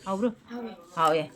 하우로? 예.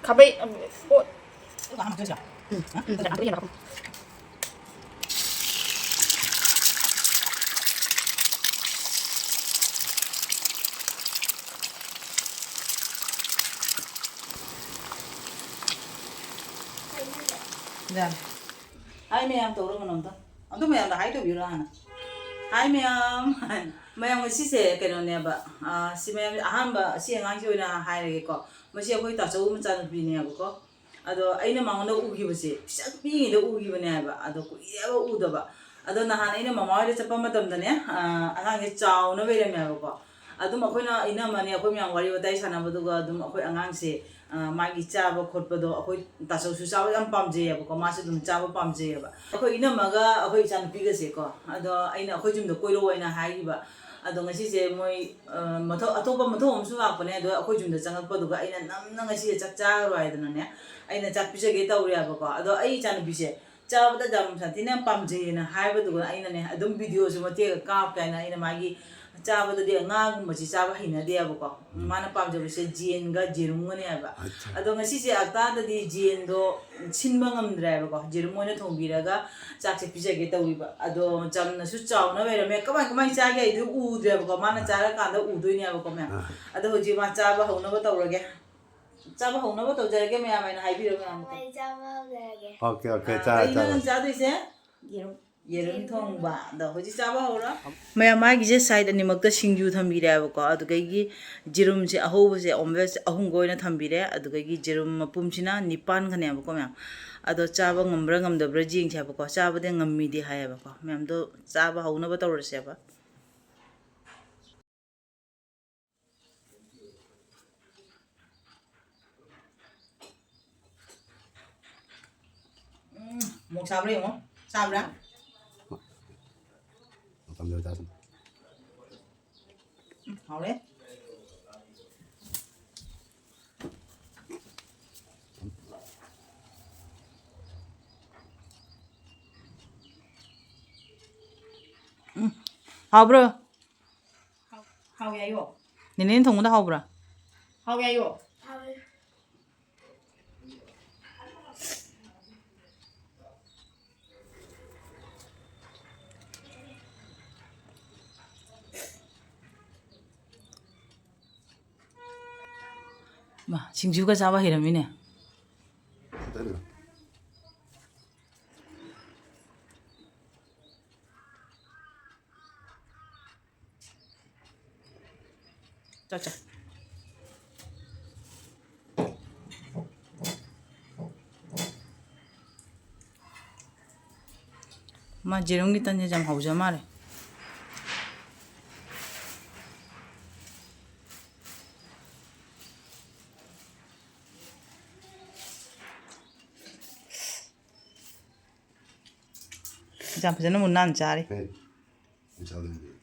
가베이 이거 하나 드자. 응. 근데 안 들리나 봐. Dạ. Hai mẹ em tổ nó nonton. Anh mẹ em đã hai tổ biểu ra. Hai mẹ em mới xí cái nó nè bà. Xí mẹ anh bà xí anh chơi na hai cái có. Mà xí quay ta cháu mình chăn bị nè bà có. Ado anh nó mang nó ugi bớt xí. Sắc bị nó ugi bớt nè bà. Ado cũng yêu uda bà. Ado nahan ina mama ida chapa matam dane angang ge chaw na bere me ko adum akoina ina mane akoi myang wari watai sana badu ga adum akoi angang se magi chaba khotpa do akoi tasau su chaba yam pamje ya ko ma se dum chaba pamje ya ba akoi ina maga akoi chan pi ga se ko ado aina akoi jum do koiro waina hai ba ado ngasi se moi matho atopa matho amsu ga pone ado akoi jum da changak pa do ga aina nam na ngasi chak cha ro ai dana ne aina chak pi se ge tauri ya ba ko ado ai chan pi se चाबदा जम साथीना पामजे ना हाइबदु आइना ने अदुम video सु मते काप काइना आइना मागी चाबदा दे nga गुमची चाबा हिना दे अबको माना पामजे से जेन गा जेरुम ने अबा अदो ngasi से अता दि जेन दो छिनबा ngमद्रे अबको जेरुम ने थोंबिरागा चाकसे पिजागे तौरिबा अदो जमना सु चावना बेरा मे कमाय कमाय चागे इदु उद्रे अबको माना चारा कांदा उदोइने अबको मे अदो होजि मा चाबा हौनबा तौरगे चाबा हौनबा तौजरगे मे आमाइना हाइबिरो मे आम चाबा हौजरगे ओके ओके चा चादोइसे येरुम थोंबा द होजि चाबा हौरा मया मागी जे साइड अनिमक द सिंजु थंबिरे अबको अदुगैगी जिरुम से अहोब से ओमलेट अहुम गोइना थंबिरे अदुगैगी जिरुम मपुमसिना निपान खने अबको म्याम अदो चाबा ngambra ngamdabra jing thya bako चाबा दे ngammi di hai bako म्याम दो चाबा हौना बा तौरसे बा mok sabra yo sabra También estás. hau래 하브라 하우야요 니네는 동무다 하브라 하우야요 마 징주가 잡아 히람이네 때려. 짜짜 마 지렁이 딴 여자 하우자 말해 자, 그전에 못 난 자리. 네. 괜찮은데.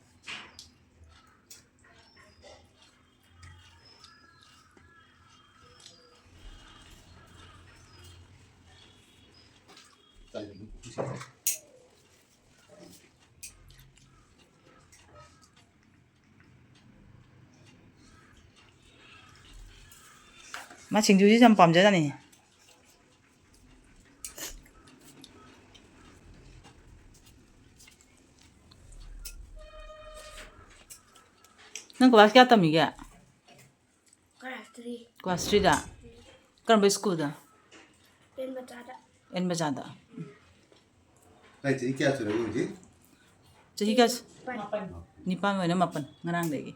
마 징주지 좀 밤자자니. 넌 클래스 क्या तमी क्या? क्लास 3 दा. कौन बे स्कूल दा? इन बजादा. 나 이제 이렇게 하더라 그지? 저기 가. 니pan 왜냐 마pan ngarang degi.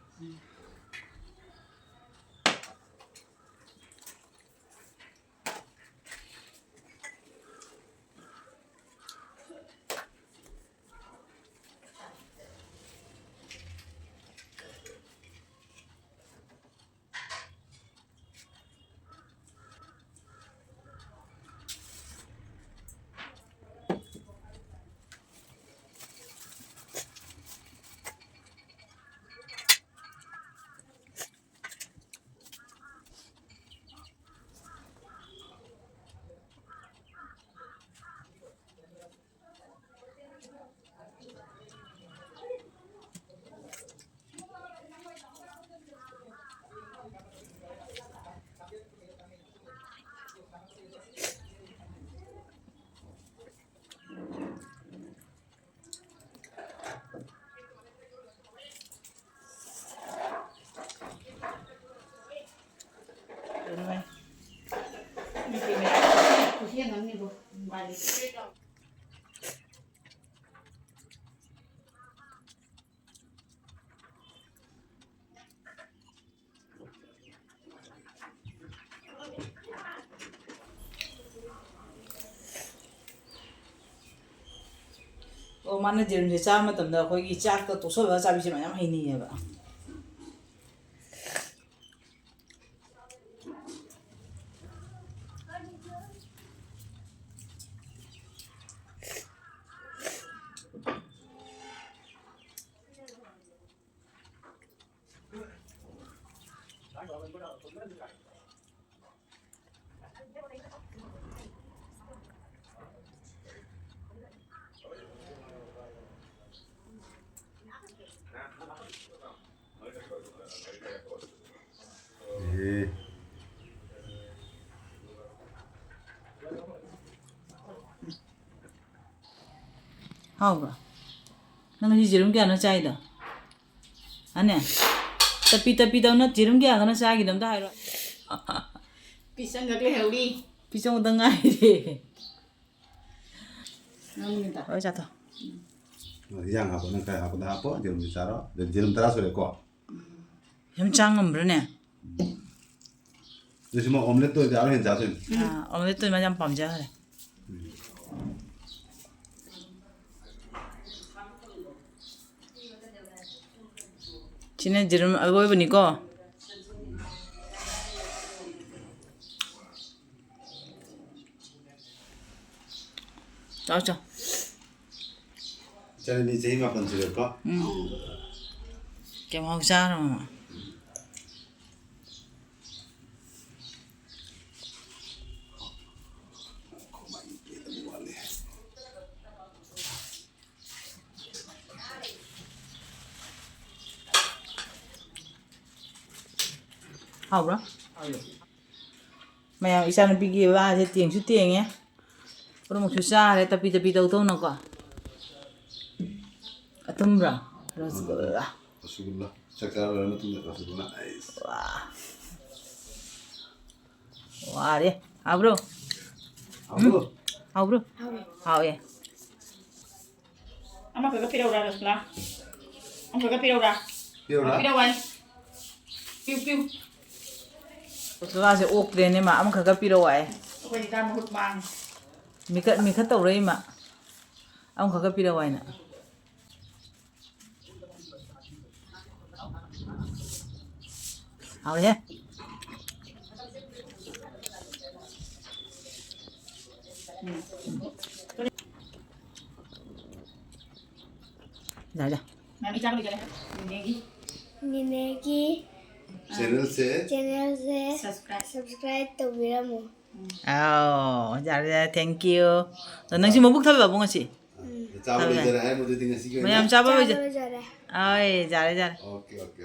mana jirum je cha ma tamda khoi gi chak ta to so ba cha bi ma yam haini ye ba hao ba nang ji jirum kya na chai da ane tapi da na jirum kya ga na cha gi dam da hai ro pisang gak leh đi pi chong da ngai de nang minta oi cha to yang apa nang kayak apa dah apa jirum bicara dan jirum teras sudah kok yam chang am bro ne jadi semua omelet tuh dia harus yang jatuh omelet to ma jam pam ja hai chine jirum algoi bani ko chao chao jadi ini jadi makan sudah kok kem hau cha rồi mà hao đó mày isa nó bị kia ba thì tiền chút tiền nhé có một chút xa đấy tapi đâu đâu nó cả atum ra rasgulla Rasulullah sekarang itu Rasulullah wah wah đi hao bro apa hao bro hao ya ama kagak pi đâu ra được là ông kagak pi đâu ra dia pi udah đâu vậy piu piu Tôi sẽ ốp lên nhưng mà ông khởi cái video vậy quay ra một hụt màng mình khởi tàu đấy mà ông khởi cái video vậy nè hào đấy dạ dạ mẹ đi ra bây giờ này Ninegi channel से subscribe to Viramu. dạ dạ thank you rồi năng xin một bức thơ vào bông chị चावल इधर है मुझे दिन से mày làm sao bây giờ Jare. ơi dạ đấy okay okay